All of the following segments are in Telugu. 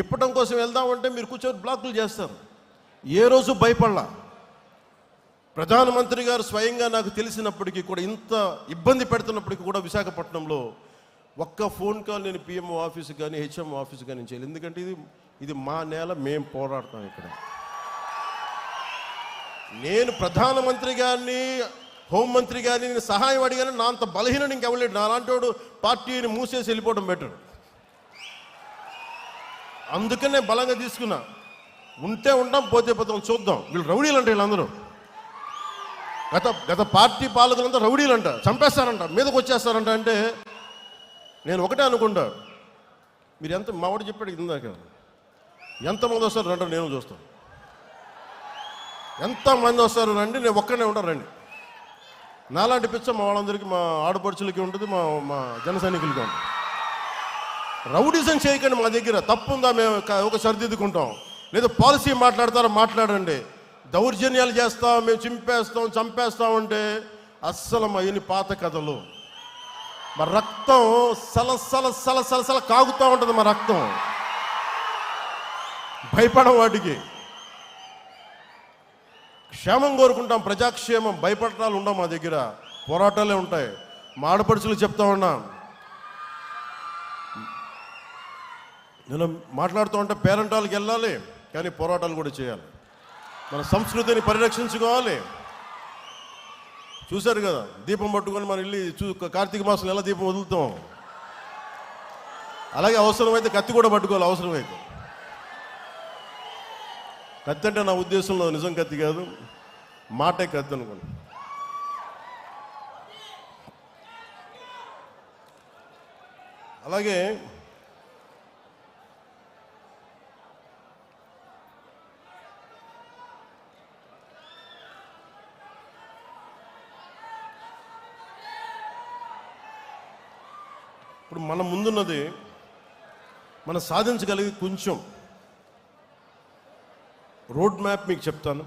ఇప్పటం కోసం వెళ్దామంటే మీరు కూర్చొని బ్లాకులు చేస్తారు. ఏ రోజు భయపడలా. ప్రధానమంత్రి గారు స్వయంగా నాకు తెలిసినప్పటికీ కూడా, ఇంత ఇబ్బంది పెడుతున్నప్పటికీ కూడా విశాఖపట్నంలో ఒక్క ఫోన్ కాల్ నేను పిఎంఓ ఆఫీస్కి కానీ హెచ్ఎంఓ ఆఫీస్కి కానీ చేయలేదు. ఎందుకంటే ఇది మా నేల, మేము పోరాడతాం ఇక్కడ. నేను ప్రధానమంత్రి గారిని, హోంమంత్రి గారిని నేను సహాయం అడిగాను. నా అంత బలహీన ఇంకెవలేడు. నా అలాంటి వాడు పార్టీని మూసేసి వెళ్ళిపోవడం బెటర్. అందుకనే బలంగా తీసుకున్నా. ఉంటే ఉంటాం, పోతే పోతాం, చూద్దాం. వీళ్ళు రౌడీలు అంటే వీళ్ళందరూ గత పార్టీ పాలకులంతా రౌడీలు అంట, చంపేస్తారంట, మీదకి వచ్చేస్తారంట. అంటే నేను ఒకటే అనుకుంటా, మీరు ఎంత మావాడు చెప్పాడు ఇందాక, ఎంతమంది వస్తారు రండి, నేను చూస్తాను. ఎంతమంది వస్తారు రండి, నేను ఒక్కనే ఉంటాను రండి. నాలాంటి పిచ్చ మా వాళ్ళందరికీ, మా ఆడపడుచులకి ఉంటుంది, మా జన సైనికులకి ఉంటుంది. రౌడిజం చేయకండి. మా దగ్గర తప్పుందా మేము ఒక సరిదిద్దుకుంటాం. లేదా పాలసీ మాట్లాడతారా, మాట్లాడండి. దౌర్జన్యాలు చేస్తాం, మేము చింపేస్తాం, చంపేస్తామంటే అస్సలు మా ఇన్ని పాత కథలు. మా రక్తం సలసల కాగుతూ ఉంటుంది. మా రక్తం భయపడం. వాటికి క్షేమం కోరుకుంటాం, ప్రజాక్షేమం. భయపడటాలు ఉండవు మా దగ్గర, పోరాటాలే ఉంటాయి. మా ఆడపడుచులు చెప్తా ఉన్నా, నేను మాట్లాడుతూ ఉంటే పేరెంటాలకు వెళ్ళాలి, కానీ పోరాటాలు కూడా చేయాలి. మన సంస్కృతిని పరిరక్షించుకోవాలి. చూశారు కదా, దీపం పట్టుకొని మనం వెళ్ళి కార్తీక మాసంలో ఎలా దీపం వదులుతాం, అలాగే అవసరమైతే కత్తి కూడా పట్టుకోవాలి. అవసరమైతే కత్తి అంటే నా ఉద్దేశంలో నిజం కత్తి కాదు, మాటే కత్తి అనుకోండి. అలాగే ఇప్పుడు మన ముందున్నది, మనం సాధించగలిగి కొంచెం రోడ్ మ్యాప్ మీకు చెప్తాను.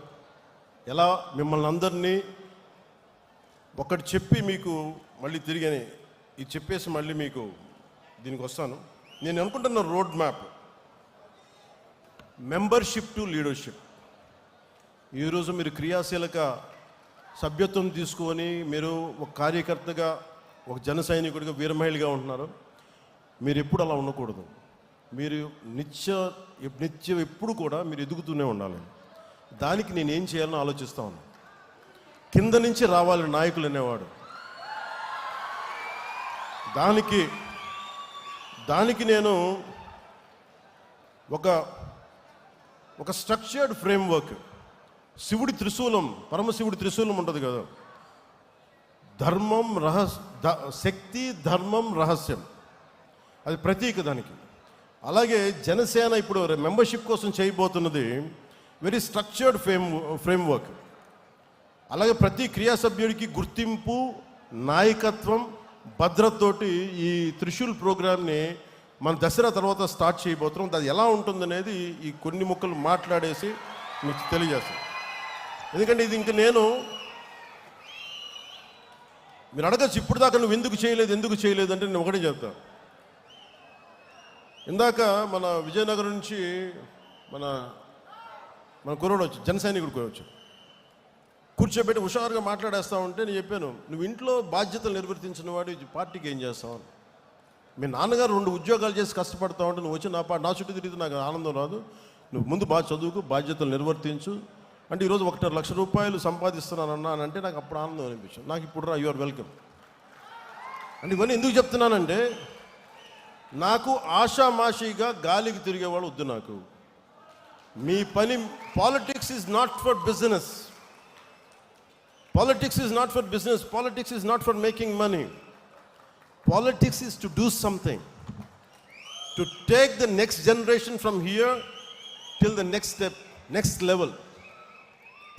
ఎలా మిమ్మల్ని అందరినీ ఒకటి చెప్పి మీకు మళ్ళీ తిరిగి ఇది చెప్పేసి మళ్ళీ మీకు దీనికి వస్తాను. నేను అనుకుంటున్న road map, membership to leadership. ఈరోజు మీరు క్రియాశీలక సభ్యత్వం తీసుకొని మీరు ఒక కార్యకర్తగా, ఒక జన సైనికుడిగా, వీరమహిళగా ఉంటున్నారు. మీరు ఎప్పుడు అలా ఉండకూడదు. మీరు నిత్యం ఎప్పుడు కూడా మీరు ఎదుగుతూనే ఉండాలి. దానికి నేను ఏం చేయాలని ఆలోచిస్తా ఉన్నాను. కింద నుంచి రావాలి నాయకులు అనేవాడు. దానికి నేను ఒక స్ట్రక్చర్డ్ ఫ్రేమ్వర్క్, శివుడి త్రిశూలం, పరమశివుడి త్రిశూలం ఉంటుంది కదా, ధర్మం శక్తి, ధర్మం, రహస్యం, అది ప్రతీక దానికి. అలాగే జనసేన ఇప్పుడు మెంబర్షిప్ కోసం చేయబోతున్నది వెరీ స్ట్రక్చర్డ్ ఫ్రేమ్వర్క్. అలాగే ప్రతి క్రియా సభ్యుడికి గుర్తింపు, నాయకత్వం, భద్రతతోటి ఈ త్రిశూల్ ప్రోగ్రామ్ని మన దసరా తర్వాత స్టార్ట్ చేయబోతున్నాం. అది ఎలా ఉంటుందనేది ఈ కొన్ని ముక్కలు మాట్లాడేసి మీకు తెలియజేస్తాను. ఎందుకంటే ఇది ఇంక మీరు అడగచ్చు, ఇప్పుడు దాకా నువ్వు ఎందుకు చేయలేదు అంటే నేను ఒకటే చెప్తాను. ఇందాక మన విజయనగరం నుంచి మన కుర్రోడు వచ్చి, జన సైనికుడు వచ్చి కూర్చోబెట్టి హుషారుగా మాట్లాడేస్తా ఉంటే నేను చెప్పాను, నువ్వు ఇంట్లో బాధ్యతలు నిర్వర్తించిన వాడు పార్టీకి ఏం చేస్తావు? మీ నాన్నగారు 2 ఉద్యోగాలు చేసి కష్టపడతా ఉంటే నువ్వు వచ్చి నా చుట్టూ తిరిగితే నాకు ఆనందం రాదు. నువ్వు ముందు బాగా చదువుకు, బాధ్యతలు నిర్వర్తించు. అంటే ఈరోజు 1.5 లక్ష రూపాయలు సంపాదిస్తున్నానన్నా అని అంటే నాకు అప్పుడు ఆనందం అనిపించింది. నాకు ఇప్పుడు యు ఆర్ వెల్కమ్. అంటే ఇవన్నీ ఎందుకు చెప్తున్నానంటే, నాకు ఆషామాషిగా గాలికి తిరిగేవాళ్ళు వద్దు. నాకు మీ పని, politics is not for business. Politics is not for business. Politics is not for making money. Politics is to do something, to take the next generation from here till the next step, next level.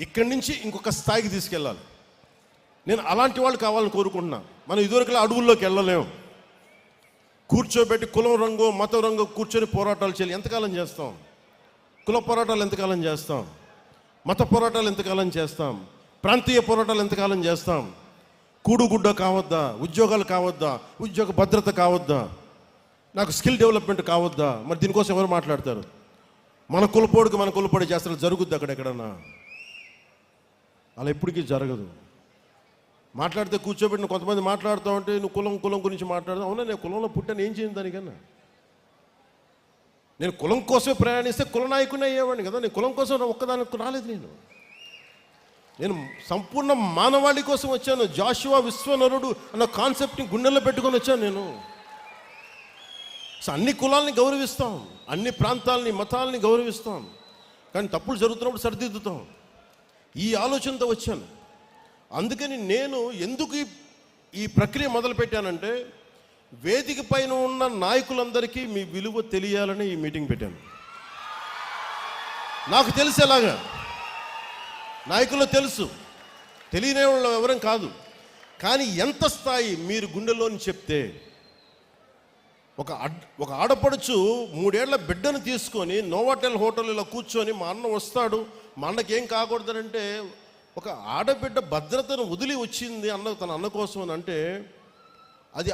ఇక్కడి నుంచి ఇంకొక స్థాయికి తీసుకెళ్ళాలి. నేను అలాంటి వాళ్ళు కావాలని కోరుకుంటున్నా. మనం ఇదివరకులా అడవుల్లోకి వెళ్ళలేము. కూర్చోబెట్టి కులం రంగు, మతం రంగు కూర్చొని పోరాటాలు చేయాలి. ఎంతకాలం చేస్తాం? కుల పోరాటాలు ఎంతకాలం చేస్తాం? మత పోరాటాలు ఎంతకాలం చేస్తాం? ప్రాంతీయ పోరాటాలు ఎంతకాలం చేస్తాం? కూడుగుడ్డ కావద్దా? ఉద్యోగాలు కావద్దా? ఉద్యోగ భద్రత కావద్దా? నాకు స్కిల్ డెవలప్మెంట్ కావద్దా? మరి దీనికోసం ఎవరు మాట్లాడతారు? మన కులపోడి చేస్తారు, జరుగుద్ది అక్కడెక్కడన్నా? అలా ఎప్పటికీ జరగదు. మాట్లాడితే కూర్చోబెట్టిన కొంతమంది మాట్లాడుతూ ఉంటే నువ్వు కులం గురించి మాట్లాడదాం. అవునా, నేను కులంలో పుట్టాను, ఏం చేయను దానికన్నా? నేను కులం కోసమే ప్రయాణిస్తే కుల నాయకునే అయ్యేవాడిని కదా. నేను కులం కోసం ఒక్కదానికి రాలేదు. నేను సంపూర్ణ మానవాళి కోసం వచ్చాను. జాషువా విశ్వనరుడు అన్న కాన్సెప్ట్ని గుండెల్లో పెట్టుకొని వచ్చాను నేను. అన్ని కులాలని గౌరవిస్తాం, అన్ని ప్రాంతాలని మతాలని గౌరవిస్తాం, కానీ తప్పులు జరుగుతున్నప్పుడు సరిదిద్దుతాం. ఈ ఆలోచనతో వచ్చాను. అందుకని నేను ఎందుకు ఈ ప్రక్రియ మొదలుపెట్టానంటే, వేదిక పైన ఉన్న నాయకులందరికీ మీ విలువ తెలియాలని ఈ మీటింగ్ పెట్టాను. నాకు తెలిసేలాగా, నాయకులు తెలుసు, తెలియని వాళ్ళు ఎవరం కాదు, కానీ ఎంత స్థాయి మీరు గుండెలోని చెప్తే. ఒక ఆడపడుచు 3 ఏళ్ల బిడ్డను తీసుకొని నోవాటెల్ హోటల్ ఇలా కూర్చొని మా అన్న వస్తాడు, మా అన్నకి ఏం కాకూడదనంటే, ఒక ఆడబిడ్డ భద్రతను వదిలి వచ్చింది తన అన్న కోసం అని అంటే, అది